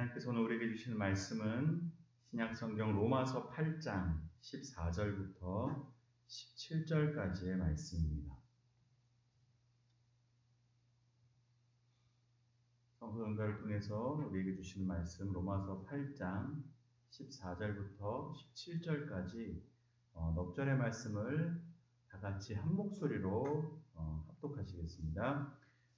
하나님께서 오늘 우리에게 주시는 말씀은 신약성경 로마서 8장 14절부터 17절까지의 말씀입니다. 성서 응답을 통해서 우리에게 주시는 말씀 로마서 8장 14절부터 17절까지 넉 절의 말씀을 다 같이 한 목소리로 합독하시겠습니다.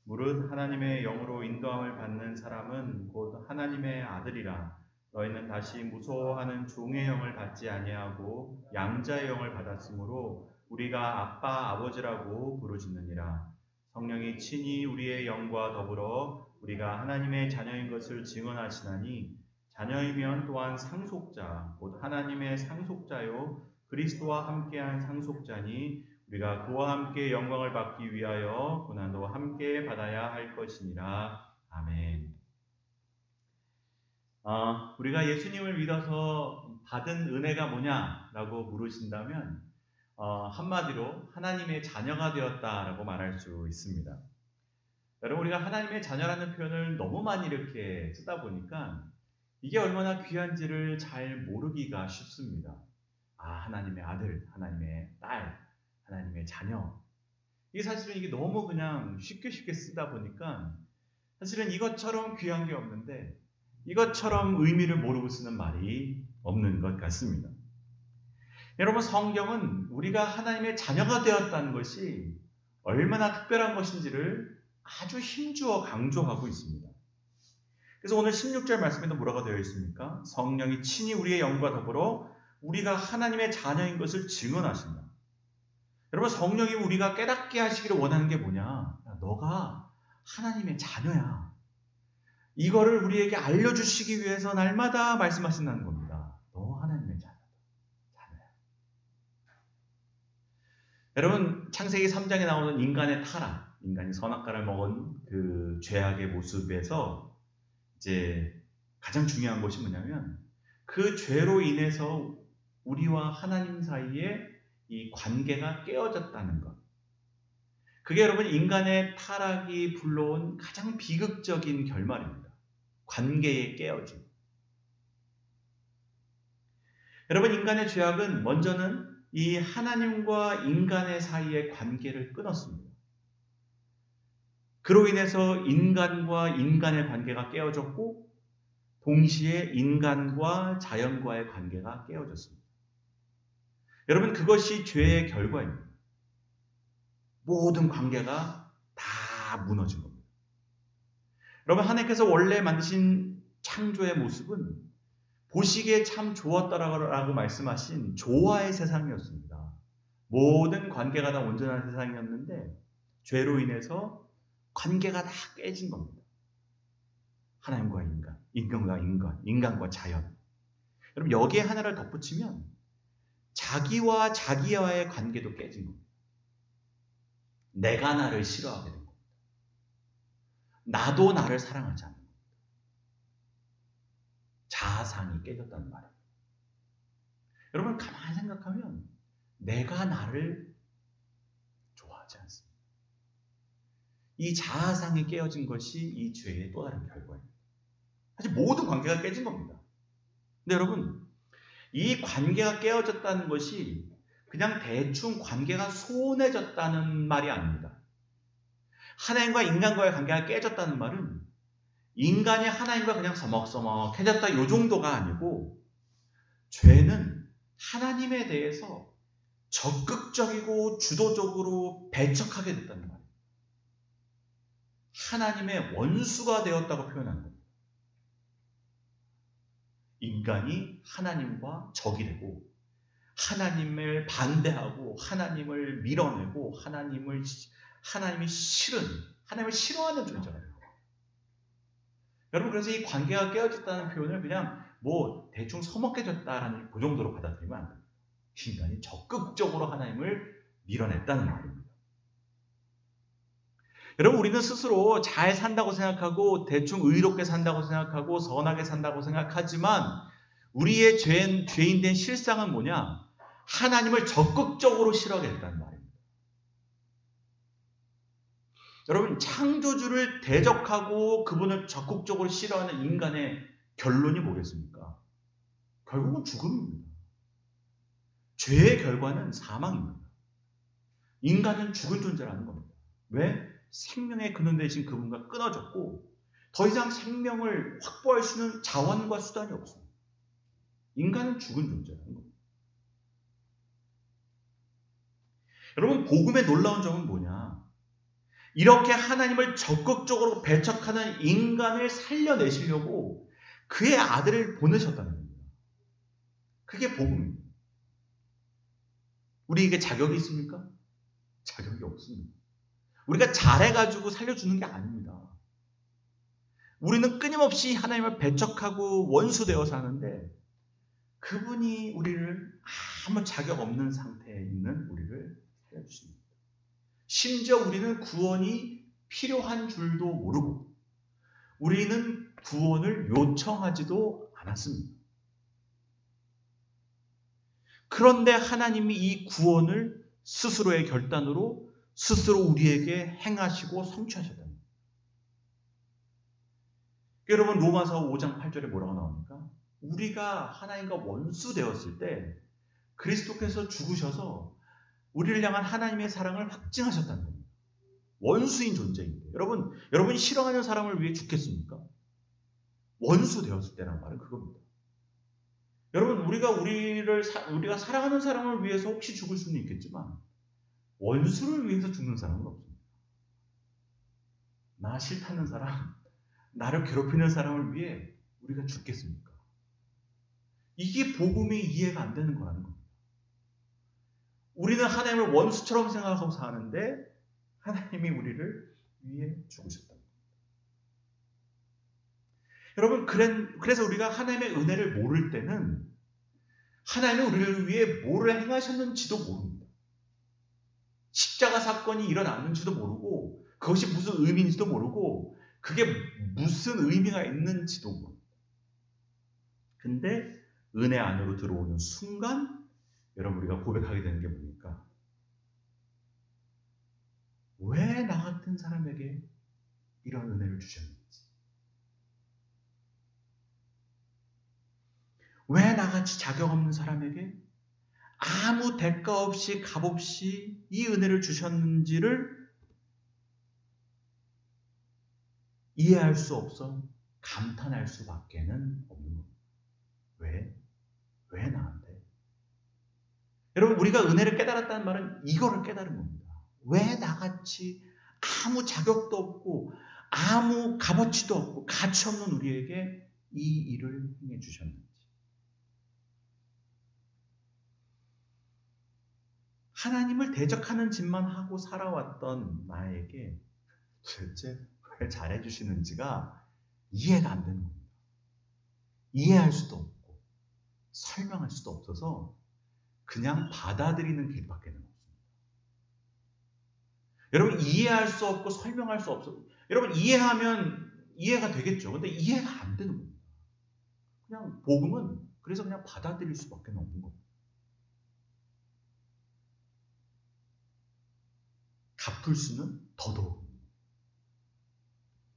무릇 하나님의 영으로 인도함을 받는 사람은 곧 하나님의 아들이라. 너희는 다시 무서워하는 종의 영을 받지 아니하고 양자의 영을 받았으므로 우리가 아빠 아버지라고 부르짖느니라. 성령이 친히 우리의 영과 더불어 우리가 하나님의 자녀인 것을 증언하시나니 자녀이면 또한 상속자 곧 하나님의 상속자요 그리스도와 함께한 상속자니 우리가 그와 함께 영광을 받기 위하여 고난도 함께 받아야 할 것이니라. 아멘. 우리가 예수님을 믿어서 받은 은혜가 뭐냐라고 물으신다면 한마디로 하나님의 자녀가 되었다라고 말할 수 있습니다. 여러분, 우리가 하나님의 자녀라는 표현을 너무 많이 이렇게 쓰다 보니까 이게 얼마나 귀한지를 잘 모르기가 쉽습니다. 하나님의 아들, 하나님의 딸, 하나님의 자녀. 이게 사실은 이게 너무 그냥 쉽게 쓰다 보니까 사실은 이것처럼 귀한 게 없는데 이것처럼 의미를 모르고 쓰는 말이 없는 것 같습니다. 여러분, 성경은 우리가 하나님의 자녀가 되었다는 것이 얼마나 특별한 것인지를 아주 힘주어 강조하고 있습니다. 그래서 오늘 16절 말씀에도 뭐라고 되어 있습니까? 성령이 친히 우리의 영과 더불어 우리가 하나님의 자녀인 것을 증언하신다. 여러분, 성령이 우리가 깨닫게 하시기를 원하는 게 뭐냐? 너가 하나님의 자녀야. 이거를 우리에게 알려주시기 위해서 날마다 말씀하신다는 겁니다. 너 하나님의 자녀야. 여러분, 창세기 3장에 나오는 인간의 타락, 인간이 선악과를 먹은 그 죄악의 모습에서 이제 가장 중요한 것이 뭐냐면 그 죄로 인해서 우리와 하나님 사이에 이 관계가 깨어졌다는 것. 그게 여러분 인간의 타락이 불러온 가장 비극적인 결말입니다. 관계의 깨어짐. 여러분, 인간의 죄악은 먼저는 이 하나님과 인간의 사이의 관계를 끊었습니다. 그로 인해서 인간과 인간의 관계가 깨어졌고 동시에 인간과 자연과의 관계가 깨어졌습니다. 여러분, 그것이 죄의 결과입니다. 모든 관계가 다 무너진 겁니다. 여러분, 하나님께서 원래 만드신 창조의 모습은 보시기에 참 좋았다라고 말씀하신 조화의 세상이었습니다. 모든 관계가 다 온전한 세상이었는데 죄로 인해서 관계가 다 깨진 겁니다. 하나님과 인간, 인간과 인간, 인간과 자연. 여러분, 여기에 하나를 덧붙이면 자기와 자기와의 관계도 깨진 겁니다. 내가 나를 싫어하게 된 겁니다. 나도 나를 사랑하지 않는 겁니다. 자아상이 깨졌다는 말이에요. 여러분, 가만히 생각하면 내가 나를 좋아하지 않습니다. 이 자아상이 깨어진 것이 이 죄의 또 다른 결과입니다. 사실 모든 관계가 깨진 겁니다. 근데 여러분, 이 관계가 깨어졌다는 것이 그냥 대충 관계가 소원해졌다는 말이 아닙니다. 하나님과 인간과의 관계가 깨졌다는 말은 인간이 하나님과 그냥 서먹서먹해졌다 이 정도가 아니고 죄는 하나님에 대해서 적극적이고 주도적으로 배척하게 됐다는 말이에요. 하나님의 원수가 되었다고 표현한 겁니다. 인간이 하나님과 적이 되고 하나님을 반대하고 하나님을 밀어내고 하나님이 싫은, 하나님을 싫어하는 존재가 돼요. 여러분, 그래서 이 관계가 깨어졌다는 표현을 그냥 대충 서먹해졌다라는 그 정도로 받아들이면 안 됩니다. 인간이 적극적으로 하나님을 밀어냈다는 말입니다. 여러분, 우리는 스스로 잘 산다고 생각하고 대충 의롭게 산다고 생각하고 선하게 산다고 생각하지만 우리의 죄인된 실상은 뭐냐? 하나님을 적극적으로 싫어하게 됐다는 말입니다. 여러분, 창조주를 대적하고 그분을 적극적으로 싫어하는 인간의 결론이 뭐겠습니까? 결국은 죽음입니다. 죄의 결과는 사망입니다. 인간은 죽은 존재라는 겁니다. 왜? 생명의 근원 되신 그분과 끊어졌고 더 이상 생명을 확보할 수 있는 자원과 수단이 없습니다. 인간은 죽은 존재라는 겁니다. 여러분, 복음의 놀라운 점은 뭐냐? 이렇게 하나님을 적극적으로 배척하는 인간을 살려내시려고 그의 아들을 보내셨다는 겁니다. 그게 복음입니다. 우리에게 자격이 있습니까? 자격이 없습니다. 우리가 잘해가지고 살려주는 게 아닙니다. 우리는 끊임없이 하나님을 배척하고 원수되어 사는데 그분이 우리를 아무 자격 없는 상태에 있는 우리를 살려주십니다. 심지어 우리는 구원이 필요한 줄도 모르고 우리는 구원을 요청하지도 않았습니다. 그런데 하나님이 이 구원을 스스로의 결단으로 스스로 우리에게 행하시고 성취하셨다. 여러분, 로마서 5장 8절에 뭐라고 나옵니까? 우리가 하나님과 원수 되었을 때 그리스도께서 죽으셔서 우리를 향한 하나님의 사랑을 확증하셨다는 겁니다. 원수인 존재인데 여러분이 싫어하는 사람을 위해 죽겠습니까? 원수 되었을 때란 말은 그겁니다. 여러분, 우리가 사랑하는 사람을 위해서 혹시 죽을 수는 있겠지만 원수를 위해서 죽는 사람은 없습니다. 나 싫다는 사람, 나를 괴롭히는 사람을 위해 우리가 죽겠습니까? 이게 복음이 이해가 안 되는 거라는 겁니다. 우리는 하나님을 원수처럼 생각하고 사는데 하나님이 우리를 위해 죽으셨다. 여러분, 그래서 우리가 하나님의 은혜를 모를 때는 하나님은 우리를 위해 뭐를 행하셨는지도 모릅니다. 십자가 사건이 일어났는지도 모르고 그것이 무슨 의미인지도 모르고 그게 무슨 의미가 있는지도 모릅니다. 근데 은혜 안으로 들어오는 순간 여러분, 우리가 고백하게 되는 게 뭡니까? 왜 나 같은 사람에게 이런 은혜를 주셨는지, 왜 나같이 자격 없는 사람에게 아무 대가 없이 값없이 이 은혜를 주셨는지를 이해할 수 없어 감탄할 수밖에는 없는 겁니다. 왜 나한테? 여러분, 우리가 은혜를 깨달았다는 말은 이거를 깨달은 겁니다. 왜 나같이 아무 자격도 없고 아무 값어치도 없고 가치 없는 우리에게 이 일을 행해 주셨는지. 하나님을 대적하는 짓만 하고 살아왔던 나에게 도대체 왜 잘해주시는지가 이해가 안 되는 겁니다. 이해할 수도 없고 설명할 수도 없어서 그냥 받아들이는 길밖에 없습니다. 여러분, 이해할 수 없고 설명할 수 없어. 여러분, 이해하면 이해가 되겠죠. 근데 이해가 안 되는 겁니다. 그냥 복음은 그래서 그냥 받아들일 수밖에 없는 겁니다. 갚을 수는 더더욱.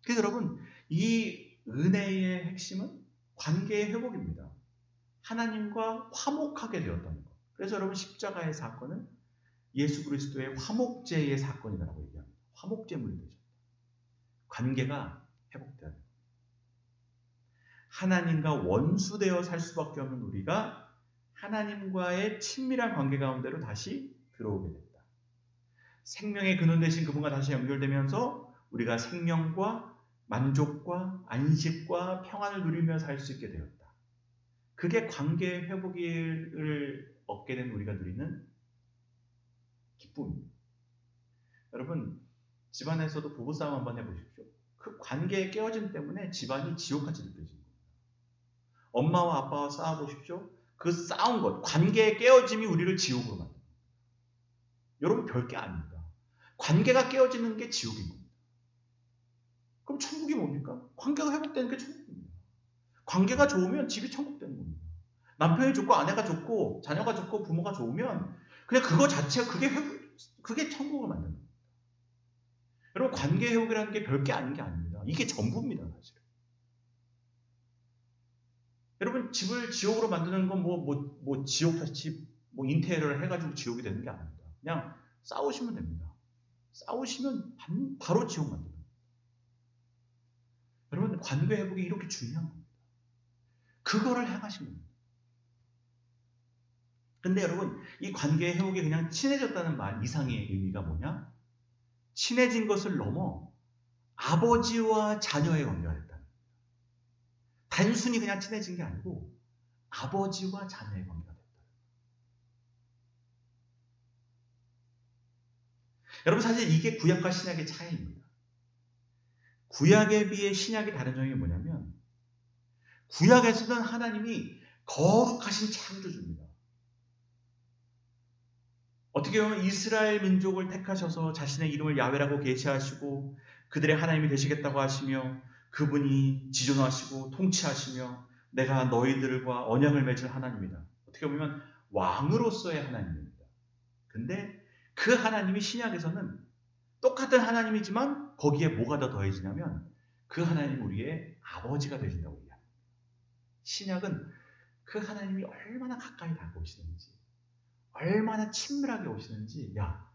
그래서 여러분, 이 은혜의 핵심은 관계의 회복입니다. 하나님과 화목하게 되었다는 것. 그래서 여러분, 십자가의 사건은 예수 그리스도의 화목제의 사건이라고 얘기합니다. 화목제물이 되셨다. 관계가 회복되어야 됩니다. 하나님과 원수되어 살 수밖에 없는 우리가 하나님과의 친밀한 관계 가운데로 다시 들어오게 됐다. 생명의 근원 되신 그분과 다시 연결되면서 우리가 생명과 만족과 안식과 평안을 누리며 살 수 있게 되었다. 그게 관계의 회복을 얻게 된 우리가 누리는 기쁨입니다. 여러분, 집안에서도 부부싸움 한번 해보십시오. 그 관계의 깨어짐 때문에 집안이 지옥같이 느껴집니다. 엄마와 아빠와 싸워보십시오. 그 싸운 것, 관계의 깨어짐이 우리를 지옥으로 만듭니다. 여러분, 별게 아닙니다. 관계가 깨어지는 게 지옥인 겁니다. 그럼 천국이 뭡니까? 관계가 회복되는 게 천국입니다. 관계가 좋으면 집이 천국 되는 겁니다. 남편이 좋고 아내가 좋고 자녀가 좋고 부모가 좋으면 그냥 그거 자체가 그게 천국을 만드는 겁니다. 여러분, 관계 회복이라는 게 별게 아닌 게 아닙니다. 이게 전부입니다, 사실은. 여러분, 집을 지옥으로 만드는 건 지옥같이 인테리어를 해가지고 지옥이 되는 게 아닙니다. 그냥 싸우시면 됩니다. 싸우시면 바로 지옥 만듭니다. 여러분, 관계 회복이 이렇게 중요한 겁니다. 그거를 행하신 겁니다. 근데 여러분, 이 관계 회복이 그냥 친해졌다는 말 이상의 의미가 뭐냐? 친해진 것을 넘어 아버지와 자녀의 관계가 됐다. 단순히 그냥 친해진 게 아니고 아버지와 자녀의 관계가 됐다. 여러분, 사실 이게 구약과 신약의 차이입니다. 구약에 비해 신약이 다른 점이 뭐냐면, 구약에서는 하나님이 거룩하신 창조주입니다. 어떻게 보면 이스라엘 민족을 택하셔서 자신의 이름을 야훼라고 계시하시고 그들의 하나님이 되시겠다고 하시며 그분이 지존하시고 통치하시며 내가 너희들과 언약을 맺을 하나님이다. 어떻게 보면 왕으로서의 하나님입니다. 근데 그 하나님이 신약에서는 똑같은 하나님이지만 거기에 뭐가 더 더해지냐면 그 하나님이 우리의 아버지가 되신다고 얘기합니다. 신약은 그 하나님이 얼마나 가까이 다가오시는지, 얼마나 친밀하게 오시는지, 야,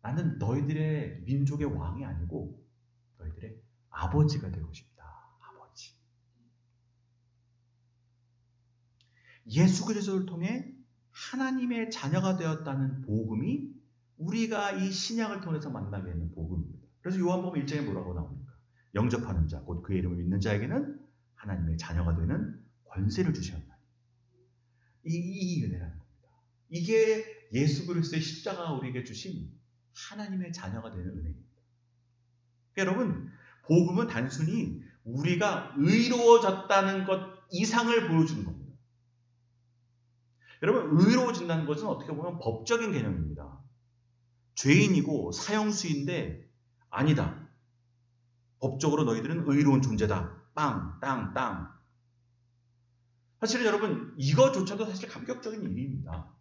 나는 너희들의 민족의 왕이 아니고 너희들의 아버지가 되고 싶다. 아버지. 예수 그리스도를 통해 하나님의 자녀가 되었다는 복음이 우리가 이 신약을 통해서 만나게 되는 복음입니다. 그래서 요한복음 1장에 뭐라고 나옵니까? 영접하는 자, 곧 그의 이름을 믿는 자에게는 하나님의 자녀가 되는 권세를 주셨나니. 이 은혜라는 겁니다. 이게 예수 그리스도의 십자가가 우리에게 주신 하나님의 자녀가 되는 은혜입니다. 여러분, 복음은 단순히 우리가 의로워졌다는 것 이상을 보여주는 겁니다. 여러분, 의로워진다는 것은 어떻게 보면 법적인 개념입니다. 죄인이고 사형수인데 아니다. 법적으로 너희들은 의로운 존재다. 빵, 땅, 땅. 사실은 여러분, 이거조차도 사실 감격적인 일입니다.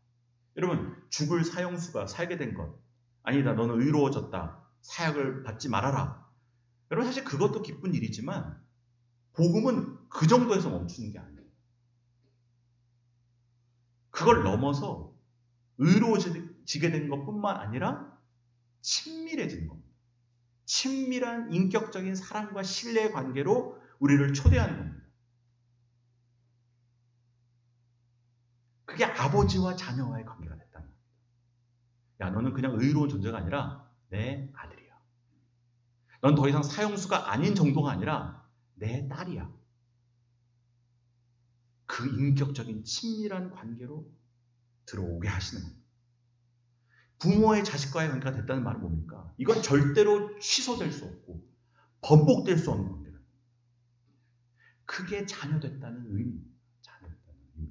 여러분, 죽을 사형수가 살게 된 것. 아니다, 너는 의로워졌다. 사약을 받지 말아라. 여러분, 사실 그것도 기쁜 일이지만 복음은 그 정도에서 멈추는 게 아니에요. 그걸 넘어서 의로워지게 된 것뿐만 아니라 친밀해지는 겁니다. 친밀한 인격적인 사랑과 신뢰의 관계로 우리를 초대하는 겁니다. 그게 아버지와 자녀와의 관계가 됐다는 겁니다. 야, 너는 그냥 의로운 존재가 아니라 내 아들이야. 넌 더 이상 사형수가 아닌 정도가 아니라 내 딸이야. 그 인격적인 친밀한 관계로 들어오게 하시는 겁니다. 부모의 자식과의 관계가 됐다는 말은 뭡니까? 이건 절대로 취소될 수 없고 번복될 수 없는 관계다. 그게 자녀됐다는 의미입니다. 자녀됐다는 의미.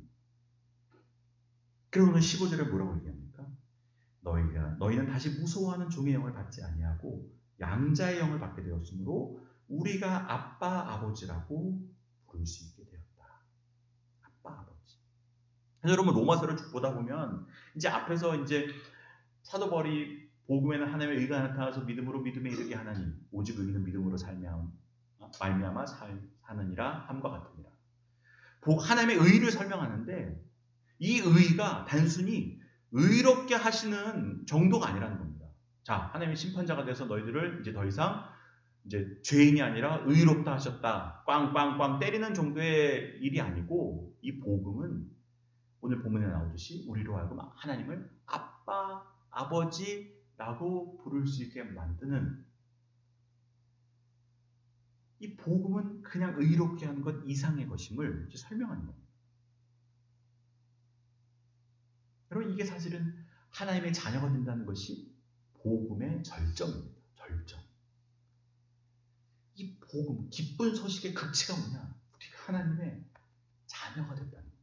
그러면 15절에 뭐라고 얘기합니까? 너희는 다시 무서워하는 종의 영을 받지 아니하고 양자의 영을 받게 되었으므로 우리가 아빠 아버지라고 부를 수 있게 되었다. 아빠 아버지. 그래서 여러분, 로마서를 쭉 보다 보면 이제 앞에서 이제 사도 바울이 복음에는 하나님의 의가 나타나서 믿음으로 믿음에 이르게 하나니 오직 의인은 믿음으로 말미암아 사느니라 함과 같으니라. 하나님의 의를 설명하는데 이 의가 단순히 의롭게 하시는 정도가 아니라는 겁니다. 자, 하나님의 심판자가 돼서 너희들을 이제 더 이상 이제 죄인이 아니라 의롭다 하셨다. 꽝꽝꽝 때리는 정도의 일이 아니고 이 복음은 오늘 본문에 나오듯이 우리로 하여금 하나님을 아빠, 아버지라고 부를 수 있게 만드는, 이 복음은 그냥 의롭게 하는 것 이상의 것임을 설명하는 겁니다. 여러분, 이게 사실은 하나님의 자녀가 된다는 것이 복음의 절정입니다. 절정. 이 복음, 기쁜 소식의 극치가 뭐냐? 우리가 하나님의 자녀가 됐다는 겁니다.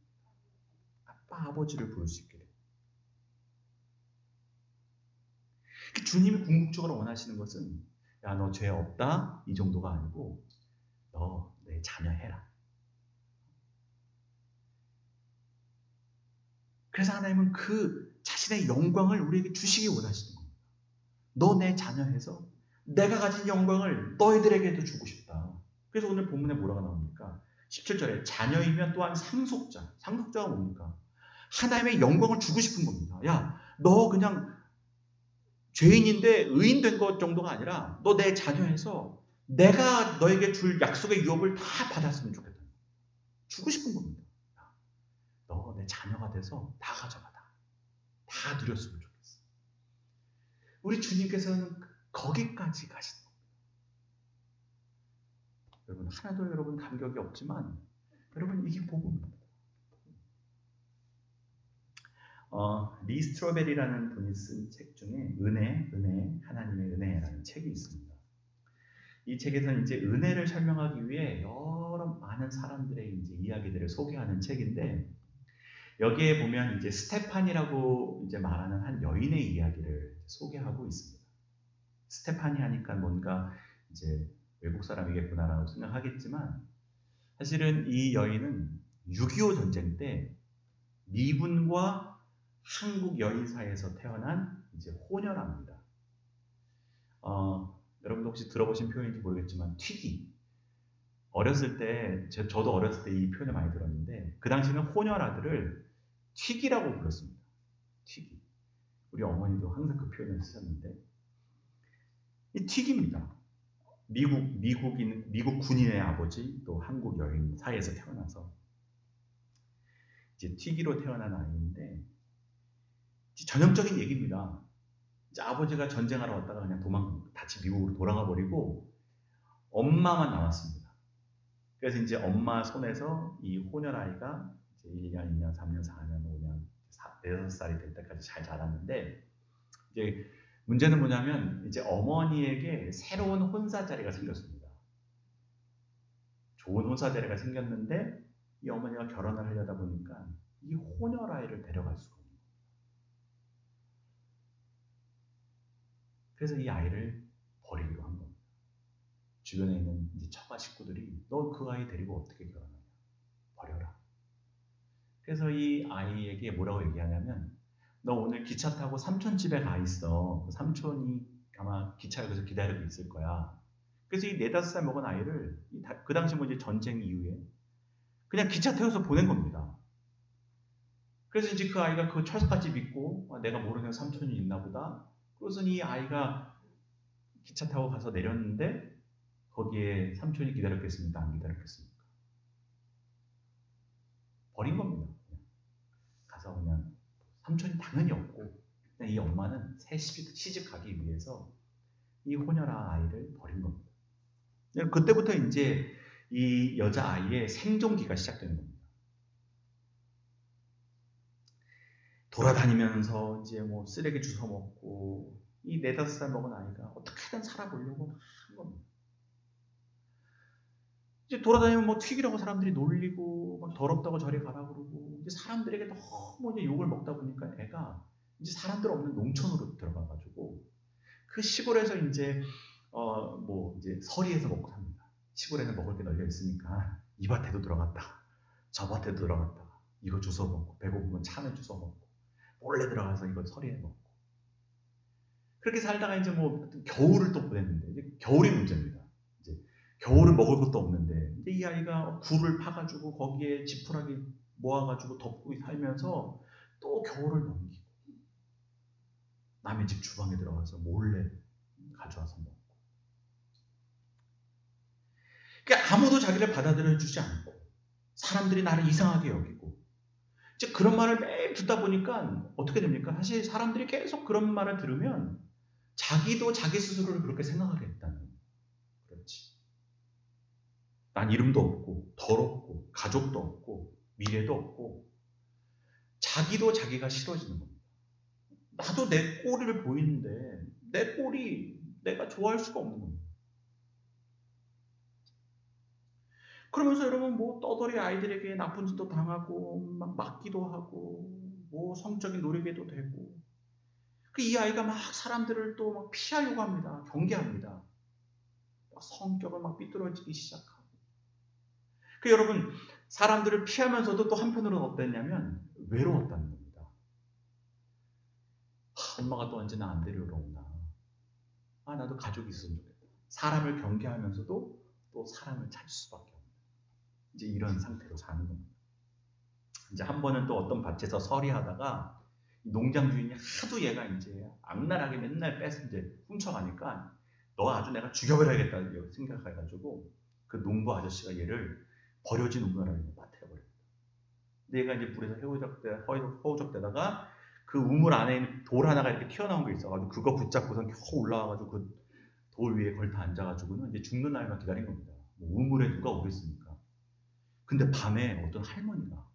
아빠, 아버지를 부를 수 있게 됩니다. 주님이 궁극적으로 원하시는 것은 야, 너 죄 없다? 이 정도가 아니고 너 내 자녀 해라. 그래서 하나님은 그 자신의 영광을 우리에게 주시기 원하시는 겁니다. 너 내 자녀 해서 내가 가진 영광을 너희들에게도 주고 싶다. 그래서 오늘 본문에 뭐라고 나옵니까? 17절에 자녀이면 또한 상속자. 상속자가 뭡니까? 하나님의 영광을 주고 싶은 겁니다. 야, 너 그냥 죄인인데 의인 된 것 정도가 아니라 너 내 자녀에서 내가 너에게 줄 약속의 유업을 다 받았으면 좋겠다. 주고 싶은 겁니다. 너 내 자녀가 돼서 다 가져가다. 다 누렸으면 좋겠어. 우리 주님께서는 거기까지 가시는 겁니다. 여러분, 하나도 여러분 감격이 없지만 여러분 이게 복음입니다. 리 스트로베리라는 분이 쓴 책 중에 은혜, 하나님의 은혜라는 책이 있습니다. 이 책에서는 이제 은혜를 설명하기 위해 여러 많은 사람들의 이제 이야기들을 소개하는 책인데, 여기에 보면 이제 스테판이라고 이제 말하는 한 여인의 이야기를 소개하고 있습니다. 스테판이 하니까 뭔가 이제 외국 사람이겠구나라고 생각하겠지만, 사실은 이 여인은 6.25 전쟁 때 미군과 한국 여인 사이에서 태어난 이제 호녀랍니다. 여러분도 혹시 들어보신 표현인지 모르겠지만 튀기. 어렸을 때, 저도 어렸을 때 이 표현을 많이 들었는데 그 당시는 호녀라들을 튀기라고 불렀습니다. 튀기. 우리 어머니도 항상 그 표현을 쓰셨는데 이 튀기입니다. 미국 군인의 아버지 또 한국 여인 사이에서 태어나서 이제 튀기로 태어난 아이인데 전형적인 얘기입니다. 이제 아버지가 전쟁하러 왔다가 그냥 다시 미국으로 돌아가 버리고 엄마만 남았습니다. 그래서 이제 엄마 손에서 이 호녀아이가 1년, 2년, 3년, 4년, 5년, 6살이 될 때까지 잘 자랐는데, 이제 문제는 뭐냐면 이제 어머니에게 새로운 혼사자리가 생겼습니다. 좋은 혼사자리가 생겼는데 이 어머니가 결혼을 하려다 보니까 이 호녀아이를 데려갈 수가 없는 거예요. 그래서 이 아이를 버리기로 한 겁니다. 주변에 있는 이제 처가 식구들이 너 그 아이 데리고 어떻게 결혼하냐? 버려라. 그래서 이 아이에게 뭐라고 얘기하냐면 너 오늘 기차 타고 삼촌 집에 가 있어. 그 삼촌이 아마 기차역에서 기다리고 있을 거야. 그래서 이 4-5살 먹은 아이를 그 당시 뭐 이제 전쟁 이후에 그냥 기차 태워서 보낸 겁니다. 그래서 이제 그 아이가 그 철석같이 믿고 내가 모르는 삼촌이 있나 보다. 그래서 이 아이가 기차 타고 가서 내렸는데 거기에 삼촌이 기다렸겠습니까? 안 기다렸겠습니까? 버린 겁니다. 가서 그냥 삼촌이 당연히 없고 그냥 이 엄마는 새 시집 가기 위해서 이 호녀라 아이를 버린 겁니다. 그때부터 이제 이 여자아이의 생존기가 시작되는 겁니다. 돌아다니면서 이제 뭐 쓰레기 주워 먹고 이 4-5살 먹은 아이가 어떻게든 살아보려고 막 한 겁니다. 이제 돌아다니면 뭐 튀기라고 사람들이 놀리고 막 더럽다고 저리 가라 그러고 이제 사람들에게 너무 이제 욕을 먹다 보니까 애가 이제 사람들 없는 농촌으로 들어가가지고 그 시골에서 이제 뭐 이제 서리에서 먹고 삽니다. 시골에는 먹을 게 널려 있으니까 이 밭에도 들어갔다, 저 밭에도 들어갔다, 이거 주워 먹고 배고프면 참외 주워 먹고 몰래 들어가서 이거 서리에 먹고 그렇게 살다가 이제 뭐 겨울을 또 보냈는데 이제 겨울이 문제입니다. 이제 겨울은 먹을 것도 없는데 이제 이 아이가 굴을 파가지고 거기에 지푸라기 모아가지고 덮고 살면서 또 겨울을 넘기고 남의 집 주방에 들어가서 몰래 가져와서 먹고 그러니까 아무도 자기를 받아들여주지 않고 사람들이 나를 이상하게 여기고 이제 그런 말을 매일 듣다 보니까 어떻게 됩니까? 사실 사람들이 계속 그런 말을 들으면 자기도 자기 스스로를 그렇게 생각하겠다는 거예요. 그렇지. 난 이름도 없고 더럽고 가족도 없고 미래도 없고 자기도 자기가 싫어지는 겁니다. 나도 내 꼴을 보이는데 내 꼴이 내가 좋아할 수가 없는 겁니다. 그러면서 여러분 뭐 떠돌이 아이들에게 나쁜 짓도 당하고 막 맞기도 하고 뭐 성적인 노력에도 되고 이 아이가 막 사람들을 또 막 피하려고 합니다. 경계합니다. 성격을 막 삐뚤어지기 시작하고 여러분 사람들을 피하면서도 또 한편으로는 어땠냐면 외로웠다는 겁니다. 엄마가 또 언제 나 안 데리러 오나. 나도 가족이 있었으면 좋겠다. 사람을 경계하면서도 또 사람을 찾을 수밖에 없는. 이제 이런 상태로 사는 겁니다. 이제 한 번은 또 어떤 밭에서 서리하다가 농장 주인이 하도 얘가 이제 악랄하게 맨날 뺏어 이제 훔쳐가니까 너 아주 내가 죽여버려야겠다 생각해가지고 그 농부 아저씨가 얘를 버려진 우물에 빠뜨려버립니다. 근데 얘가 이제 물에서 허우적대다가 그 우물 안에 있는 돌 하나가 이렇게 튀어나온 게 있어가지고 그거 붙잡고선 겨우 올라와가지고 그 돌 위에 걸터 앉아가지고는 이제 죽는 날만 기다린 겁니다. 뭐 우물에 누가 오겠습니까? 근데 밤에 어떤 할머니가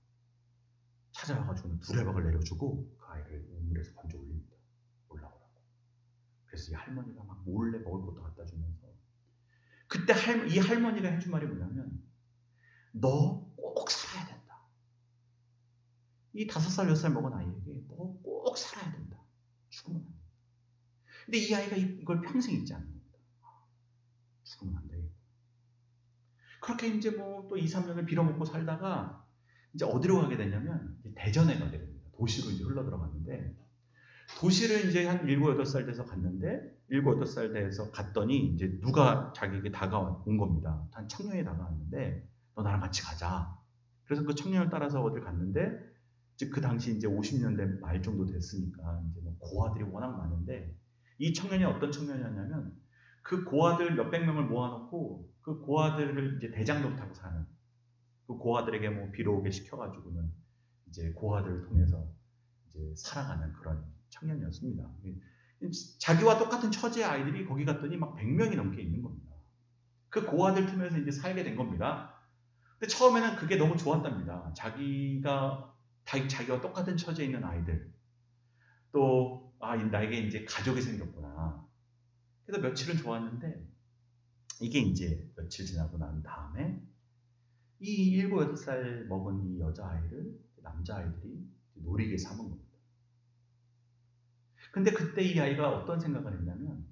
찾아와가지고는 두레박을 내려주고 그 아이를 우물에서 건져 올립니다. 올라오라고. 그래서 이 할머니가 막 몰래 먹을 것도 갖다 주면서 그때 이 할머니가 해준 말이 뭐냐면 너 꼭 살아야 된다. 이 5살, 6살 먹은 아이에게 너 꼭 살아야 된다. 죽으면 안 된다. 근데 이 아이가 이걸 평생 잊지 않는 겁니다. 죽으면 안 되겠다. 그렇게 이제 뭐 또 2, 3년을 빌어먹고 살다가 이제 어디로 가게 되냐면 대전에 가게 됩니다. 도시로 이제 흘러 들어갔는데 도시를 이제 한 7, 8살 돼서 갔는데 7, 8살 돼서 갔더니 이제 누가 자기에게 다가온 겁니다. 한 청년이 다가왔는데 너 나랑 같이 가자. 그래서 그 청년을 따라서 어딜 갔는데 이제 그 당시 이제 50년대 말 정도 됐으니까 이제 뭐 고아들이 워낙 많은데 이 청년이 어떤 청년이었냐면 그 고아들 몇백 명을 모아놓고 그 고아들을 이제 대장동 타고 사는 그 고아들에게 뭐 비로 오게 시켜가지고는 이제 고아들을 통해서 이제 살아가는 그런 청년이었습니다. 자기와 똑같은 처지의 아이들이 거기 갔더니 막 100명이 넘게 있는 겁니다. 그 고아들 틈에서 이제 살게 된 겁니다. 근데 처음에는 그게 너무 좋았답니다. 자기와 똑같은 처지에 있는 아이들. 또, 나에게 이제 가족이 생겼구나. 그래서 며칠은 좋았는데, 이게 이제 며칠 지나고 난 다음에, 이 7, 8살 먹은 이 여자아이를 남자아이들이 놀이기에 삼은 겁니다. 근데 그때 이 아이가 어떤 생각을 했냐면,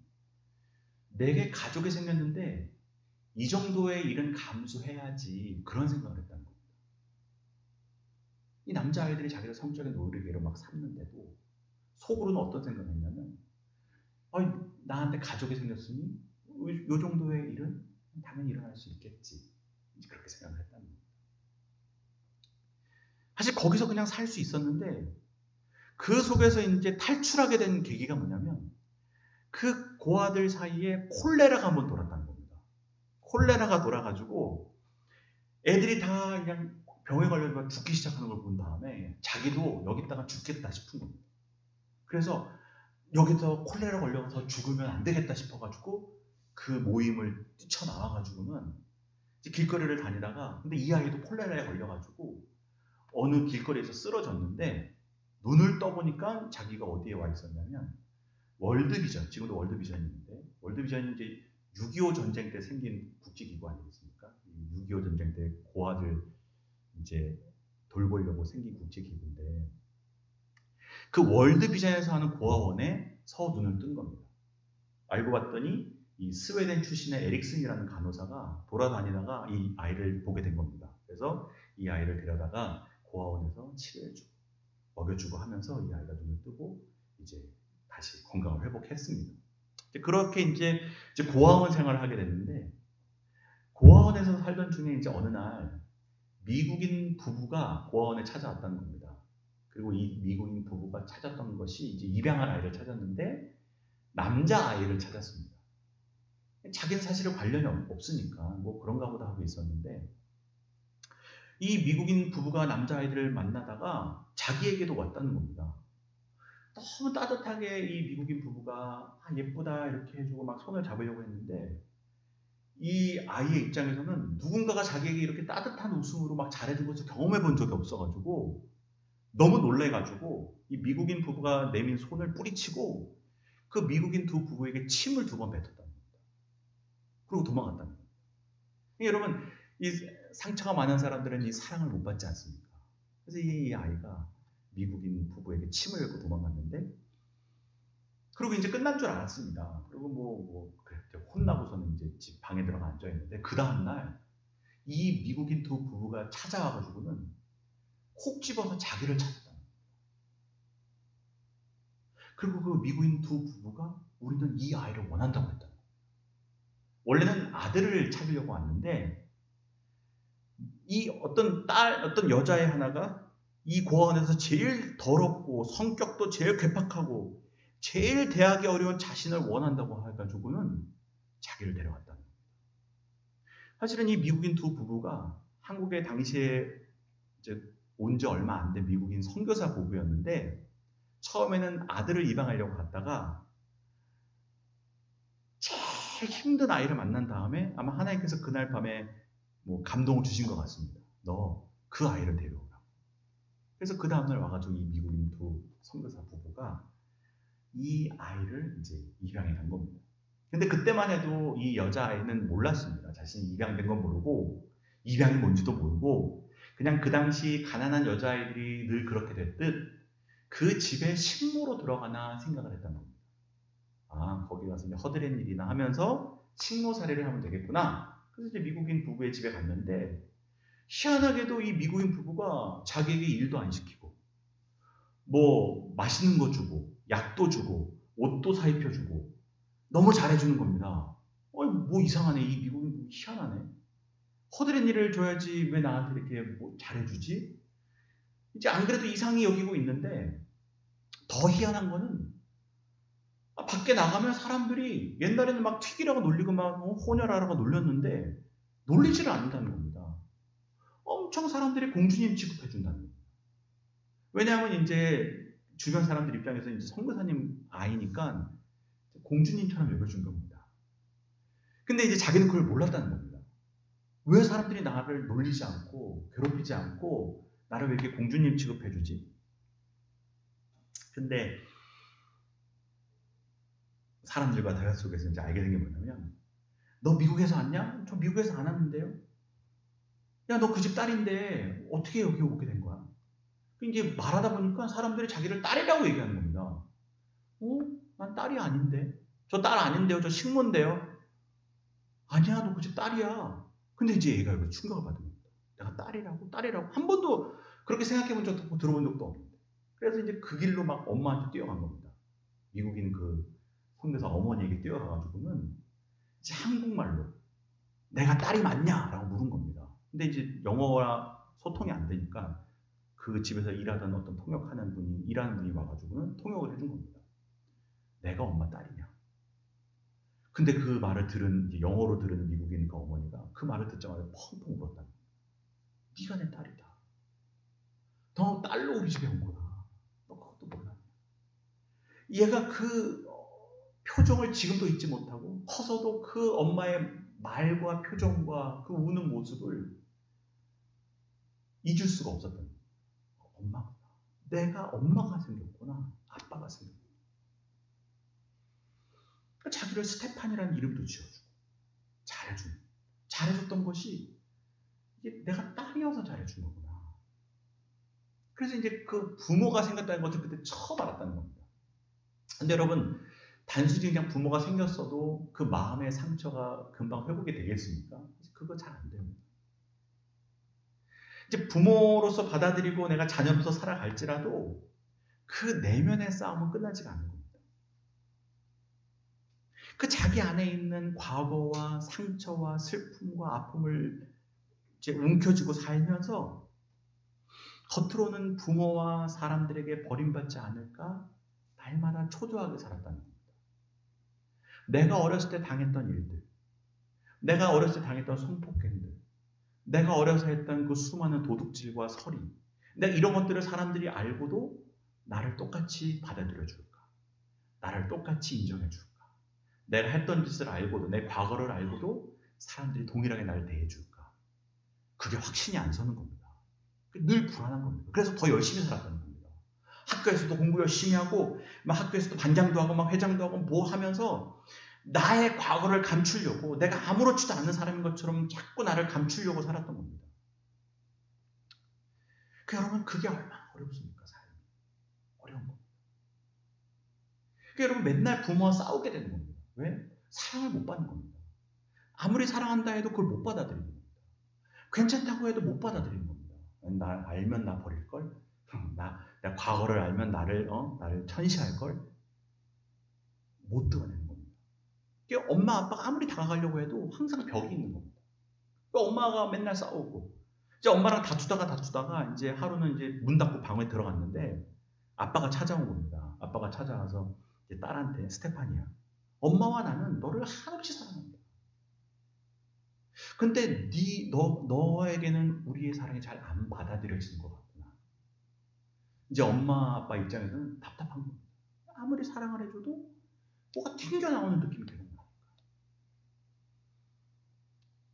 내게 가족이 생겼는데, 이 정도의 일은 감수해야지 그런 생각을 했다는 겁니다. 이 남자아이들이 자기를 성적인 놀이개로 막 삼는데도 속으로는 어떤 생각을 했냐면 나한테 가족이 생겼으니 이 정도의 일은 당연히 일어날 수 있겠지. 그렇게 생각을 했다는 겁니다. 사실 거기서 그냥 살 수 있었는데 그 속에서 이제 탈출하게 된 계기가 뭐냐면 그 고아들 사이에 콜레라가 한번 돌았다는 겁니다. 콜레라가 돌아가지고 애들이 다 그냥 병에 걸려서 죽기 시작하는 걸 본 다음에 자기도 여기다가 죽겠다 싶은 겁니다. 그래서 여기서 콜레라 걸려서 죽으면 안 되겠다 싶어가지고 그 모임을 뛰쳐나와가지고는 길거리를 다니다가 근데 이 아이도 콜레라에 걸려가지고 어느 길거리에서 쓰러졌는데 눈을 떠보니까 자기가 어디에 와 있었냐면 월드비전, 지금도 월드비전이 있는데 월드비전이 이제 6.25 전쟁 때 생긴 국제기구 아니겠습니까? 6.25 전쟁 때 고아들 이제 돌보려고 생긴 국제기구인데 그 월드비전에서 하는 고아원에서 눈을 뜬 겁니다. 알고 봤더니 이 스웨덴 출신의 에릭슨이라는 간호사가 돌아다니다가 이 아이를 보게 된 겁니다. 그래서 이 아이를 데려다가 고아원에서 치료해주고 먹여주고 하면서 이 아이가 눈을 뜨고 이제 다시 건강을 회복했습니다. 그렇게 이제 고아원 생활을 하게 됐는데 고아원에서 살던 중에 이제 어느 날 미국인 부부가 고아원에 찾아왔다는 겁니다. 그리고 이 미국인 부부가 찾았던 것이 이제 입양한 아이를 찾았는데 남자 아이를 찾았습니다. 자기는 사실은 관련이 없으니까 뭐 그런가 보다 하고 있었는데 이 미국인 부부가 남자아이들을 만나다가 자기에게도 왔다는 겁니다. 너무 따뜻하게 이 미국인 부부가 예쁘다 이렇게 해주고 막 손을 잡으려고 했는데 이 아이의 입장에서는 누군가가 자기에게 이렇게 따뜻한 웃음으로 막 잘해준 것을 경험해 본 적이 없어가지고 너무 놀래가지고 이 미국인 부부가 내민 손을 뿌리치고 그 미국인 두 부부에게 침을 2번 뱉었다는 겁니다. 그리고 도망갔다는 겁니다. 여러분 이 상처가 많은 사람들은 이 사랑을 못 받지 않습니까? 그래서 이 아이가 미국인 부부에게 침을 뱉고 도망갔는데 그리고 이제 끝난 줄 알았습니다. 그리고 그래 혼나고서는 이제 집 방에 들어가 앉아 있는데 그 다음 날 이 미국인 두 부부가 찾아와가지고는 콕 집어서 자기를 찾았다. 그리고 그 미국인 두 부부가 우리는 이 아이를 원한다고 했다. 원래는 아들을 찾으려고 왔는데 이 어떤 여자의 하나가 이 고아원에서 제일 더럽고 성격도 제일 괴팍하고 제일 대하기 어려운 자신을 원한다고 해가지고는 자기를 데려갔다는 거예요. 사실은 이 미국인 두 부부가 한국에 당시에 이제 온 지 얼마 안 된 미국인 선교사 부부였는데 처음에는 아들을 입양하려고 갔다가 제일 힘든 아이를 만난 다음에 아마 하나님께서 그날 밤에 감동을 주신 것 같습니다. 너 그 아이를 데려오라. 그래서 그 다음날 와가지고 이 미국인 두 선교사 부부가 이 아이를 이제 입양해 간 겁니다. 근데 그때만 해도 이 여자아이는 몰랐습니다. 자신이 입양된 건 모르고 입양이 뭔지도 모르고 그냥 그 당시 가난한 여자아이들이 늘 그렇게 됐듯 그 집에 식모로 들어가나 생각을 했던 겁니다. 아, 거기 가서 이제 허드렛 일이나 하면서 식모살이를 하면 되겠구나. 그래서 이제 미국인 부부의 집에 갔는데 희한하게도 이 미국인 부부가 자기에게 일도 안 시키고 맛있는 거 주고 약도 주고 옷도 사입혀주고 너무 잘해주는 겁니다. 이상하네. 이 미국인 부부 희한하네. 허드렛 일을 줘야지 왜 나한테 이렇게 잘해주지? 이제 안 그래도 이상히 여기고 있는데 더 희한한 거는 밖에 나가면 사람들이 옛날에는 막 튀기라고 놀리고 막 혼혈하라고 놀렸는데 놀리지를 않는다는 겁니다. 엄청 사람들이 공주님 취급해준다는 겁니다. 왜냐하면 이제 주변 사람들 입장에서 이제 선교사님 아이니까 공주님처럼 여겨준 겁니다. 근데 이제 자기는 그걸 몰랐다는 겁니다. 왜 사람들이 나를 놀리지 않고 괴롭히지 않고 나를 왜 이렇게 공주님 취급해주지? 근데 사람들과 대화 속에서 이제 알게 된 게 뭐냐면 너 미국에서 왔냐? 저 미국에서 안 왔는데요? 야, 너 그 집 딸인데 어떻게 여기 오게 된 거야? 이제 말하다 보니까 사람들이 자기를 딸이라고 얘기하는 겁니다. 난 딸이 아닌데. 저 딸 아닌데요? 저 식모인데요? 아니야, 너 그 집 딸이야. 근데 이제 얘가 이거 충격을 받은 겁니다. 내가 딸이라고? 한 번도 그렇게 생각해 본 적도 없고 들어본 적도 없는데. 그래서 이제 그 길로 막 엄마한테 뛰어간 겁니다. 미국인 그 선교사 어머니에게 뛰어가가지고는 이제 한국말로 내가 딸이 맞냐? 라고 물은 겁니다. 근데 이제 영어와 소통이 안 되니까 그 집에서 일하는 어떤 통역하는 분이, 일하는 분이 와가지고는 통역을 해준 겁니다. 내가 엄마 딸이냐? 근데 그 말을 이제 영어로 들은 미국인 그 어머니가 그 말을 듣자마자 펑펑 울었다는 거예요. 네가 내 딸이다. 너 딸로 우리 집에 온 거다. 너 그것도 몰랐냐? 얘가 그 표정을 지금도 잊지 못하고 커서도 그 엄마의 말과 표정과 그 우는 모습을 잊을 수가 없었던 거예요. 엄마구나. 내가 엄마가 생겼구나. 아빠가 생겼구나. 자기를 스테판이라는 이름도 지어주고 잘해줬던 것이 이게 내가 딸이어서 잘해준 거구나. 그래서 이제 그 부모가 생겼다는 것을 그때 처음 알았다는 겁니다. 근데 여러분, 단순히 그냥 부모가 생겼어도 그 마음의 상처가 금방 회복이 되겠습니까? 그거 잘 안 됩니다. 이제 부모로서 받아들이고 내가 자녀로서 살아갈지라도 그 내면의 싸움은 끝나지가 않는 겁니다. 그 자기 안에 있는 과거와 상처와 슬픔과 아픔을 이제 움켜쥐고 살면서 겉으로는 부모와 사람들에게 버림받지 않을까 날마다 초조하게 살았다는 겁니다. 내가 어렸을 때 당했던 일들, 내가 어렸을 때 당했던 성폭행들, 내가 어려서 했던 그 수많은 도둑질과 서리, 내가 이런 것들을 사람들이 알고도 나를 똑같이 받아들여 줄까? 나를 똑같이 인정해 줄까? 내가 했던 짓을 알고도, 내 과거를 알고도 사람들이 동일하게 나를 대해 줄까? 그게 확신이 안 서는 겁니다. 늘 불안한 겁니다. 그래서 더 열심히 살았다는 겁니다. 학교에서도 공부 열심히 하고, 막 학교에서도 반장도 하고, 막 회장도 하고, 뭐 하면서 나의 과거를 감추려고, 내가 아무렇지도 않은 사람인 것처럼 자꾸 나를 감추려고 살았던 겁니다. 여러분, 그게 얼마나 어렵습니까, 삶이? 어려운 겁니다. 여러분, 맨날 부모와 싸우게 되는 겁니다. 왜? 사랑을 못 받는 겁니다. 아무리 사랑한다 해도 그걸 못 받아들이는 겁니다. 괜찮다고 해도 못 받아들이는 겁니다. 나 알면 나 버릴걸? 나 과거를 알면 나를 천시할걸? 못 드러내는 겁니다. 엄마, 아빠가 아무리 다가가려고 해도 항상 벽이 있는 겁니다. 엄마가 맨날 싸우고, 이제 엄마랑 다투다가 이제 하루는 이제 문 닫고 방에 들어갔는데 아빠가 찾아온 겁니다. 아빠가 찾아와서 이제 딸한테 스테파니야, 엄마와 나는 너를 한없이 사랑한다. 근데 너에게는 우리의 사랑이 잘 안 받아들여지는 것 같구나. 이제 엄마 아빠 입장에서는 답답한 겁니다. 아무리 사랑을 해줘도 뭐가 튕겨나오는 느낌이 계속 나요.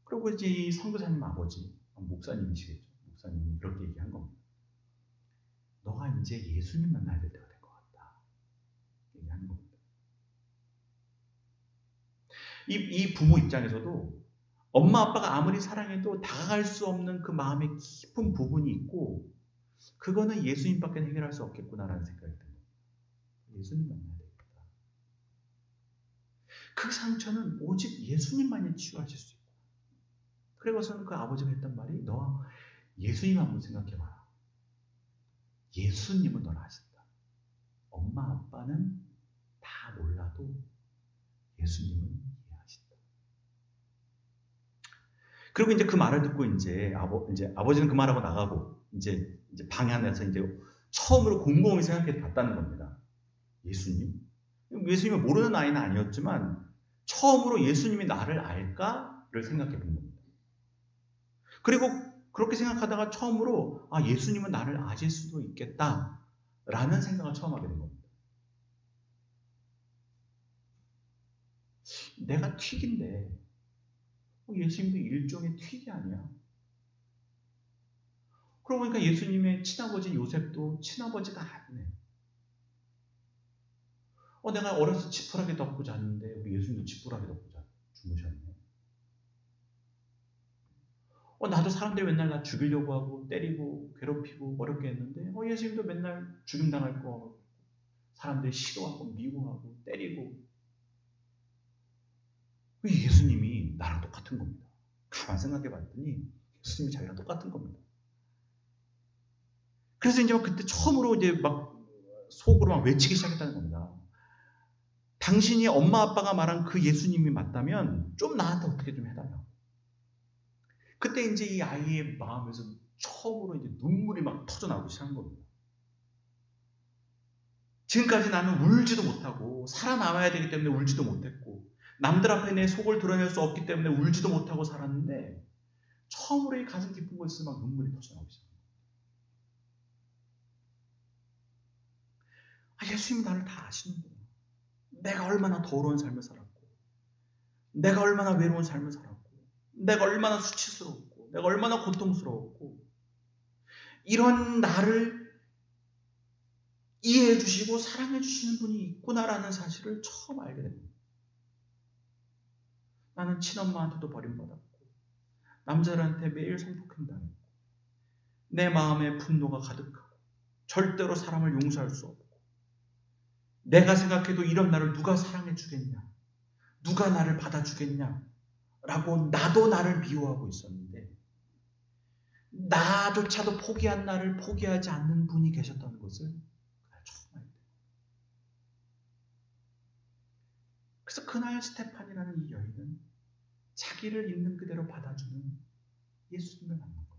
그리고 이제 이 선교사님 아버지, 목사님이시겠죠. 목사님이 그렇게 얘기한 겁니다. 너가 이제 예수님 만나야 될 때가 된 것 같다. 얘기하는 겁니다. 이 부모 입장에서도 엄마 아빠가 아무리 사랑해도 다가갈 수 없는 그 마음의 깊은 부분이 있고, 그거는 예수님밖에 해결할 수 없겠구나라는 생각이 듭니다. 예수님 만나야 되겠다. 그 상처는 오직 예수님만이 치유하실 수 있고, 그래서는 그 아버지가 했단 말이, 너 예수님 한번 생각해봐라. 예수님은 너를 아신다. 엄마 아빠는 다 몰라도 예수님은 이해하신다. 그리고 이제 그 말을 듣고 이제 아버지는 그 말하고 나가고 이제 방에 안에서 이제 처음으로 곰곰이 생각해 봤다는 겁니다. 예수님을 모르는 아이는 아니었지만 처음으로 예수님이 나를 알까를 생각해 본 겁니다. 그리고 그렇게 생각하다가 처음으로 예수님은 나를 아실 수도 있겠다라는 생각을 처음 하게 된 겁니다. 내가 튀기인데 예수님도 일종의 튀기 아니야? 그러고 보니까 예수님의 친아버지 요셉도 친아버지가 아니네. 내가 어려서 지푸라기 덮고 잤는데 우리 예수님도 지푸라기 덮고 주무셨네. 나도 사람들이 맨날 나 죽이려고 하고 때리고 괴롭히고 어렵게 했는데 예수님도 맨날 죽임당할 거 사람들이 싫어하고 미워하고 때리고, 예수님이 나랑 똑같은 겁니다. 가만 생각해 봤더니 예수님이 자기랑 똑같은 겁니다. 그래서 이제 그때 처음으로 이제 막 속으로 막 외치기 시작했다는 겁니다. 당신이 엄마 아빠가 말한 그 예수님이 맞다면 좀 나한테 어떻게 좀 해달라고. 그때 이제 이 아이의 마음에서 처음으로 이제 눈물이 막 터져나오기 시작한 겁니다. 지금까지 나는 울지도 못하고 살아남아야 되기 때문에 울지도 못했고 남들 앞에 내 속을 드러낼 수 없기 때문에 울지도 못하고 살았는데 처음으로 이 가슴 깊은 곳에서 막 눈물이 터져나오기 시작합니다. 예수님이 나를 다 아시는구나. 내가 얼마나 더러운 삶을 살았고, 내가 얼마나 외로운 삶을 살았고, 내가 얼마나 수치스러웠고, 내가 얼마나 고통스러웠고, 이런 나를 이해해 주시고 사랑해 주시는 분이 있구나라는 사실을 처음 알게 됩니다. 나는 친엄마한테도 버림받았고, 남자들한테 매일 성폭행당했고, 내 마음에 분노가 가득하고, 절대로 사람을 용서할 수 없고, 내가 생각해도 이런 나를 누가 사랑해 주겠냐, 누가 나를 받아주겠냐 라고 나도 나를 미워하고 있었는데, 나조차도 포기한 나를 포기하지 않는 분이 계셨다는 것을 처음 알게 돼요. 그래서 그날 스테판이라는 이 여인은 자기를 있는 그대로 받아주는 예수님을 만난 겁니다.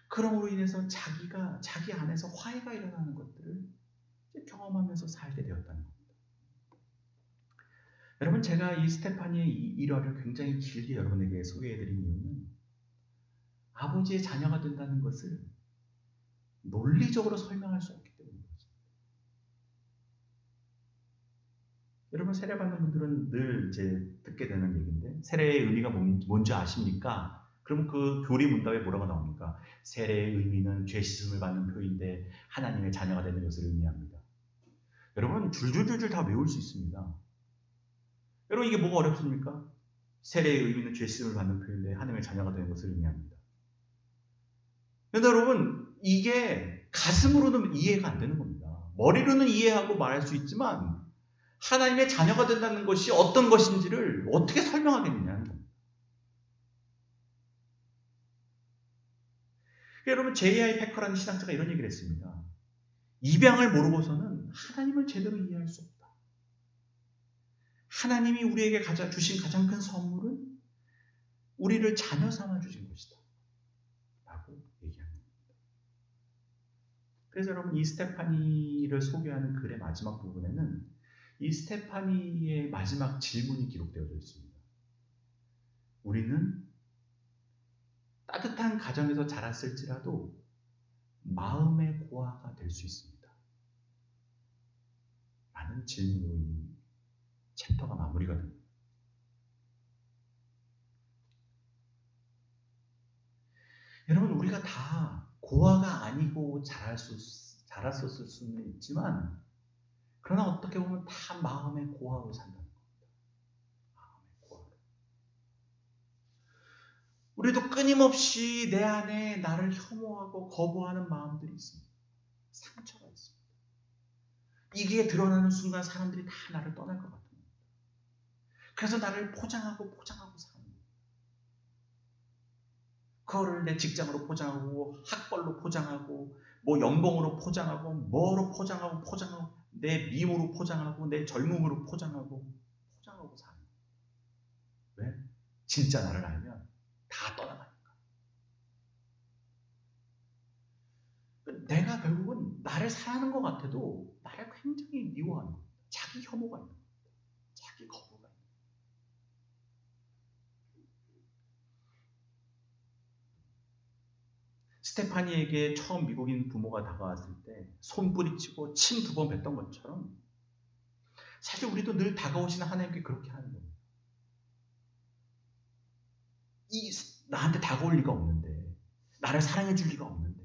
그럼으로 인해서 자기 안에서 화해가 일어나는 것들을 경험하면서 살게 되었다는 겁니다. 여러분, 제가 이 스테파니의 일화를 굉장히 길게 여러분에게 소개해드린 이유는 아버지의 자녀가 된다는 것을 논리적으로 설명할 수 없기 때문입니다. 여러분, 세례받는 분들은 늘 이제 듣게 되는 얘기인데, 세례의 의미가 뭔지 아십니까? 그럼 그 교리 문답에 뭐라고 나옵니까? 세례의 의미는 죄 씻음을 받는 표인데 하나님의 자녀가 되는 것을 의미합니다. 여러분, 줄줄줄줄 다 외울 수 있습니다. 여러분, 이게 뭐가 어렵습니까? 세례의 의미는 죄 씻음을 받는 표인데 하나님의 자녀가 되는 것을 의미합니다. 그런데 여러분, 이게 가슴으로는 이해가 안 되는 겁니다. 머리로는 이해하고 말할 수 있지만 하나님의 자녀가 된다는 것이 어떤 것인지를 어떻게 설명하겠느냐는 겁니다. 여러분, J.I. 패커라는 신학자가 이런 얘기를 했습니다. 입양을 모르고서는 하나님을 제대로 이해할 수 없다. 하나님이 우리에게 주신 가장 큰 선물은 우리를 자녀 삼아 주신 것이다. 그래서 여러분 이 스테파니를 소개하는 글의 마지막 부분에는 이 스테파니의 마지막 질문이 기록되어져 있습니다. 우리는 따뜻한 가정에서 자랐을지라도 마음의 고아가 될 수 있습니다. 라는 질문으로 이 챕터가 마무리가 됩니다. 여러분 우리가 다 고아가 아니고 자랐었을 수는 있지만 그러나 어떻게 보면 다 마음의 고아로 산다는 겁니다. 마음의 고아로. 우리도 끊임없이 내 안에 나를 혐오하고 거부하는 마음들이 있습니다. 상처가 있습니다. 이게 드러나는 순간 사람들이 다 나를 떠날 것 같은 겁니다. 그래서 나를 포장하고 사는 거예요. 그거를 내 직장으로 포장하고 학벌로 포장하고 뭐 연봉으로 포장하고 뭐로 포장하고 내 미모로 포장하고 내 젊음으로 포장하고 사는 거예요. 왜? 진짜 나를 알면 다 떠나가니까. 내가 결국은 나를 사랑하는 것 같아도 나를 굉장히 미워하는 겁니다. 자기 혐오가 있는 겁니다. 자기 거부가 있는 겁니다. 스테파니에게 처음 미국인 부모가 다가왔을 때 손 뿌리치고 침 2번 뱉던 것처럼 사실 우리도 늘 다가오시는 하나님께 그렇게 하는 겁니다. 나한테 다가올 리가 없는데, 나를 사랑해 줄 리가 없는데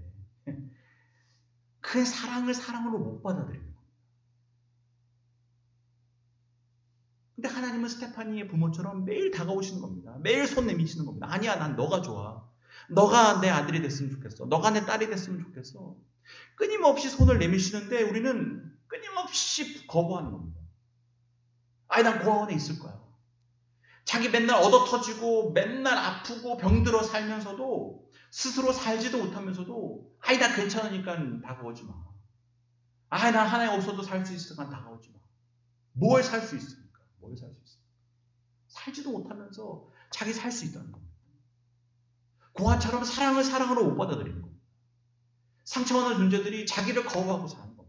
그 사랑을 사랑으로 못 받아들이는 겁니다. 근데 하나님은 스테파니의 부모처럼 매일 다가오시는 겁니다. 매일 손 내미시는 겁니다. 아니야, 난 너가 좋아. 너가 내 아들이 됐으면 좋겠어. 너가 내 딸이 됐으면 좋겠어. 끊임없이 손을 내미시는데 우리는 끊임없이 거부하는 겁니다. 아니, 난 고아원에 있을 거야. 자기 맨날 얻어터지고 맨날 아프고 병들어 살면서도 스스로 살지도 못하면서도 아이, 나 괜찮으니까 다가오지 마. 아이, 난 하나님 없어도 살 수 있으니까 다가오지 마. 뭘 살 수 있습니까? 뭘 살 수 있습니까? 살지도 못하면서 자기 살 수 있다는 겁니다. 고아처럼 사랑을 사랑으로 못 받아들이는 겁니다. 상처받는 존재들이 자기를 거부하고 사는 겁니다.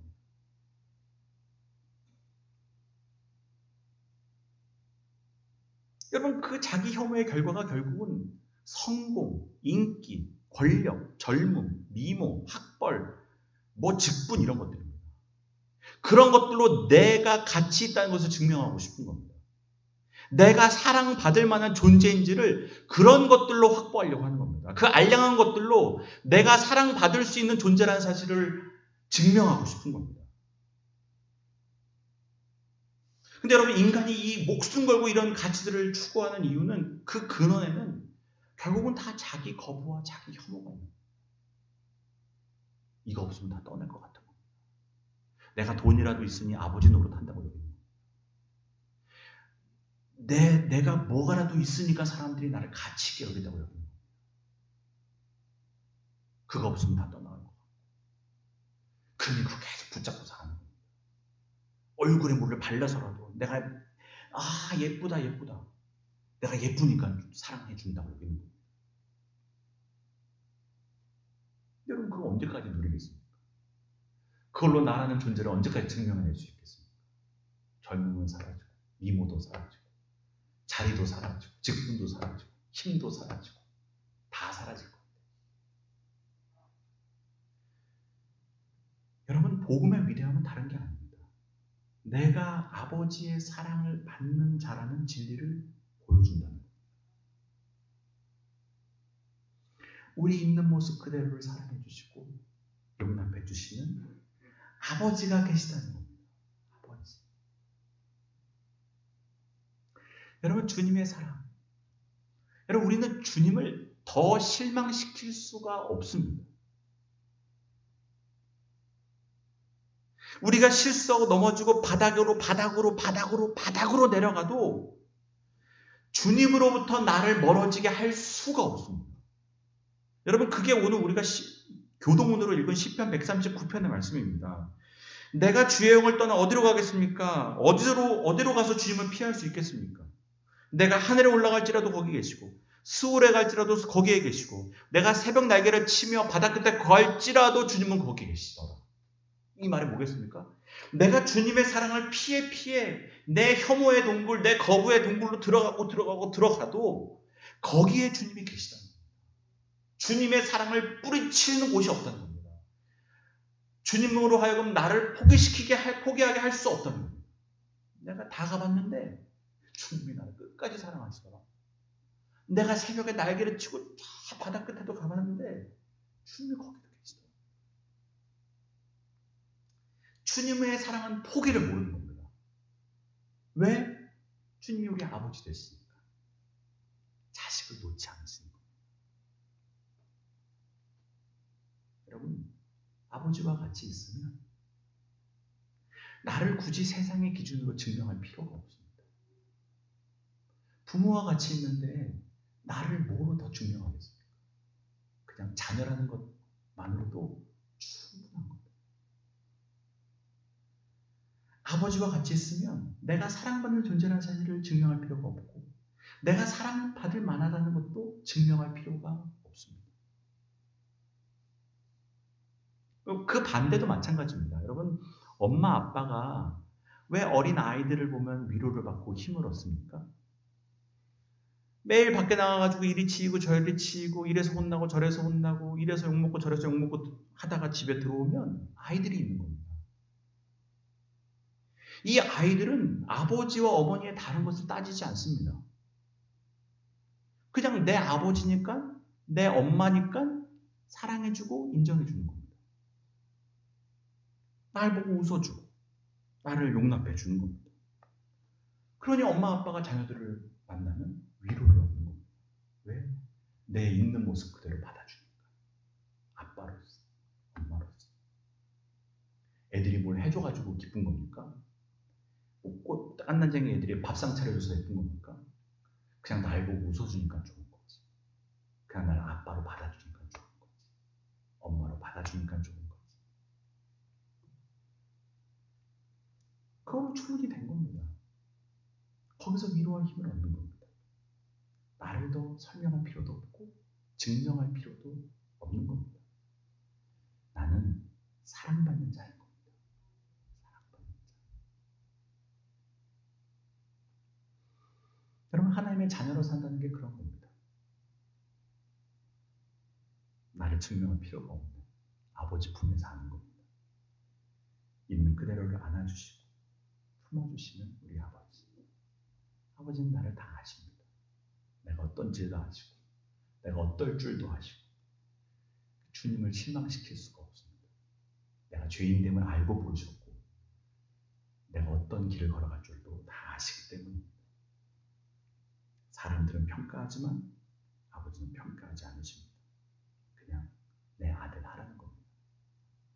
여러분, 그 자기 혐오의 결과가 결국은 성공, 인기, 권력, 젊음, 미모, 학벌, 직분 이런 것들입니다. 그런 것들로 내가 가치 있다는 것을 증명하고 싶은 겁니다. 내가 사랑받을 만한 존재인지를 그런 것들로 확보하려고 하는 겁니다. 그 알량한 것들로 내가 사랑받을 수 있는 존재라는 사실을 증명하고 싶은 겁니다. 근데 여러분, 인간이 이 목숨 걸고 이런 가치들을 추구하는 이유는 그 근원에는 결국은 다 자기 거부와 자기 혐오가 있는 거예요. 이거 없으면 다 떠날 것 같은 겁니다. 내가 돈이라도 있으니 아버지 노릇한다고 여기는 거예요. 내가 뭐가라도 있으니까 사람들이 나를 가치 있게 여긴다고 여기는 거예요. 그거 없으면 다 떠나갈 것 같고. 그러니 그거 계속 붙잡고 사는 거예요. 얼굴에 물을 발라서라도 내가 예쁘다. 내가 예쁘니까 사랑해 준다고 여기는 거예요. 여러분, 그거 언제까지 누리겠습니까? 그걸로 나라는 존재를 언제까지 증명해낼 수 있겠습니까? 젊음은 사라지고, 미모도 사라지고, 자리도 사라지고, 직분도 사라지고, 힘도 사라지고, 다 사라질 겁니다. 여러분, 복음의 위대함은 다른 게 아닙니다. 내가 아버지의 사랑을 받는 자라는 진리를 보여준다는 겁니다. 우리 있는 모습 그대로를 사랑해 주시고 용납해 주시는 아버지가 계시다는 겁니다. 아버지. 여러분, 주님의 사랑. 여러분, 우리는 주님을 더 실망시킬 수가 없습니다. 우리가 실수하고 넘어지고 바닥으로 내려가도 주님으로부터 나를 멀어지게 할 수가 없습니다. 여러분, 그게 오늘 우리가 교동문으로 읽은 시편 139편의 말씀입니다. 내가 주의 영을 떠나 어디로 가겠습니까? 어디로 가서 주님을 피할 수 있겠습니까? 내가 하늘에 올라갈지라도 거기 계시고 스올에 갈지라도 거기에 계시고 내가 새벽 날개를 치며 바다 끝에 거할지라도 주님은 거기 계시더라. 이 말이 뭐겠습니까? 내가 주님의 사랑을 피해 내 혐오의 동굴, 내 거부의 동굴로 들어가도 거기에 주님이 계시다는 겁니다. 주님의 사랑을 뿌리치는 곳이 없다는 겁니다. 주님으로 하여금 나를 포기하게 할 수 없다는 겁니다. 내가 다 가봤는데 주님이 나를 끝까지 사랑하시더라. 내가 새벽에 날개를 치고 저 바다 끝에도 가봤는데 주님이 거기도 계시더라. 주님의 사랑은 포기를 모르는 겁니다. 왜? 주님이 우리 아버지 되시니까. 자식을 놓지 않으시니까. 여러분, 아버지와 같이 있으면 나를 굳이 세상의 기준으로 증명할 필요가 없습니다. 부모와 같이 있는데 나를 뭐로 더 증명하겠습니까? 그냥 자녀라는 것만으로도 충분한 겁니다. 아버지와 같이 있으면 내가 사랑받는 존재라는 사실을 증명할 필요가 없고 내가 사랑받을 만하다는 것도 증명할 필요가 없습니다. 그 반대도 마찬가지입니다. 여러분, 엄마 아빠가 왜 어린 아이들을 보면 위로를 받고 힘을 얻습니까? 매일 밖에 나가가지고 이리 치이고 저리 치이고 이래서 혼나고 저래서 혼나고 이래서 욕먹고 저래서 욕먹고 하다가 집에 들어오면 아이들이 있는 겁니다. 이 아이들은 아버지와 어머니의 다른 것을 따지지 않습니다. 그냥 내 아버지니까 내 엄마니까 사랑해주고 인정해주는 겁니다. 날 보고 웃어주고 나를 용납해주는 겁니다. 그러니 엄마 아빠가 자녀들을 만나면 위로를 얻는 겁니다. 왜? 내 있는 모습 그대로 받아주니까. 아빠로서, 엄마로서. 애들이 뭘 해줘가지고 기쁜 겁니까? 꽃 깐난쟁이 애들이 밥상 차려줘서 예쁜 겁니까? 그냥 날 보고 웃어주니까 좋은 거지. 그냥 나를 아빠로 받아주니까 좋은 거지. 엄마로 받아주니까 좋은 거지. 그걸로 충분히 된 겁니다. 거기서 위로와 힘을 얻는 겁니다. 나를 더 설명할 필요도 없고 증명할 필요도 없는 겁니다. 나는 사랑받는 자인 겁니다. 사랑받는 자. 여러분, 하나님의 자녀로 산다는 게 그런 겁니다. 나를 증명할 필요가 없는 아버지 품에 사는 겁니다. 있는 그대로를 안아주시고 품어주시는 우리 아버지. 아버지는 나를 다 아십니다. 내가 어떤지도 아시고 내가 어떨 줄도 아시고 주님을 실망시킬 수가 없습니다. 내가 죄인됨을 알고 부르셨고 내가 어떤 길을 걸어갈 줄도 다 아시기 때문입니다. 사람들은 평가하지만 아버지는 평가하지 않으십니다. 그냥 내 아들 하라는 겁니다.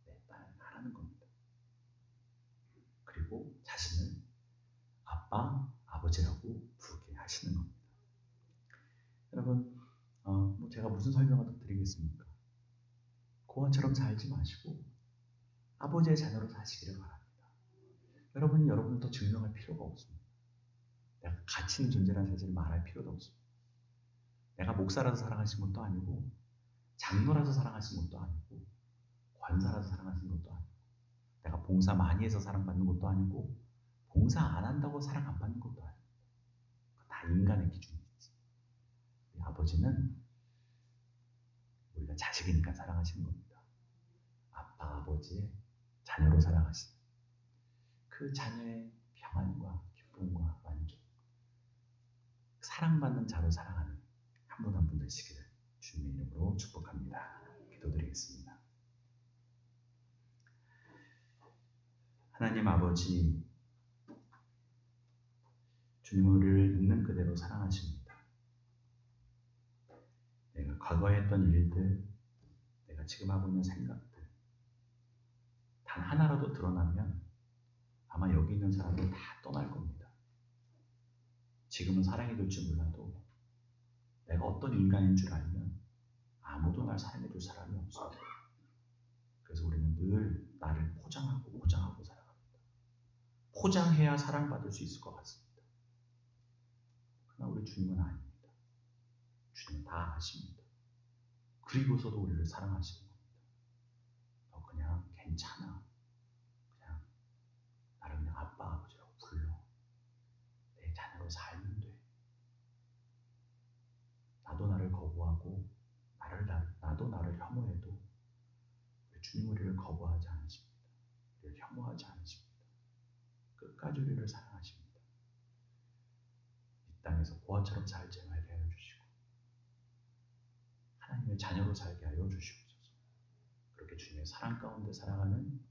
내 딸 하라는 겁니다. 그리고 자신을 아빠, 아버지라고 부르게 하시는 겁니다. 여러분, 제가 무슨 설명을 더 드리겠습니까? 고아처럼 살지 마시고 아버지의 자녀로 사시기를 바랍니다. 여러분이 여러분을 더 증명할 필요가 없습니다. 내가 가치 있는 존재라는 사실을 말할 필요도 없습니다. 내가 목사라서 사랑하신 것도 아니고 장로라서 사랑하신 것도 아니고 권사라서 사랑하신 것도 아니고 내가 봉사 많이 해서 사랑받는 것도 아니고 봉사 안 한다고 사랑 안 받는 것도 아닙니다. 다 인간의 기준이지. 우리 아버지는 우리가 자식이니까 사랑하시는 겁니다. 아빠, 아버지의 자녀로 사랑하시는 그 자녀의 평안과 기쁨과 만족, 사랑받는 자로 사랑하는 한 분 한 분 되시기를 주님의 이름으로 축복합니다. 기도드리겠습니다. 하나님 아버지, 주님은 우리를 있는 그대로 사랑하십니다. 내가 과거에 했던 일들, 내가 지금 하고 있는 생각들, 단 하나라도 드러나면 아마 여기 있는 사람들 다 떠날 겁니다. 지금은 사랑해 줄지 몰라도 내가 어떤 인간인 줄 알면 아무도 날 사랑해 줄 사람이 없어요. 그래서 우리는 늘 나를 포장하고 살아갑니다. 포장해야 사랑받을 수 있을 것 같습니다. 그러나 우리 주님은 아닙니다. 주님은 다 아십니다. 그리고서도 우리를 사랑하시는 겁니다. 너 그냥 괜찮아. 주님 우리를 거부하지 않으십니다. 우리를 혐오하지 않으십니다. 끝까지 우리를 사랑하십니다. 이 땅에서 고아처럼 살지 말게 하여 주시고 하나님의 자녀로 살게 하여 주시옵소서. 그렇게 주님의 사랑 가운데 살아가는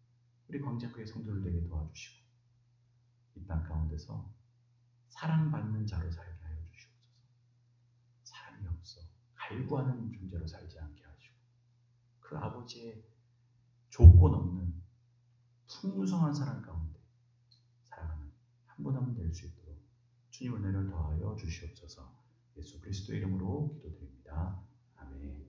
우리 광장교회 성도들 되게 도와주시고 이 땅 가운데서 사랑받는 자로 살게 하여 주시옵소서. 사랑이 없어 갈구하는 존재로 살지 않게 하시고 그 아버지의 조건 없는 풍성한 사랑 가운데 살아가는 한 분 한 분 될 수 있도록 주님 은혜를 더하여 주시옵소서. 예수 그리스도의 이름으로 기도드립니다. 아멘.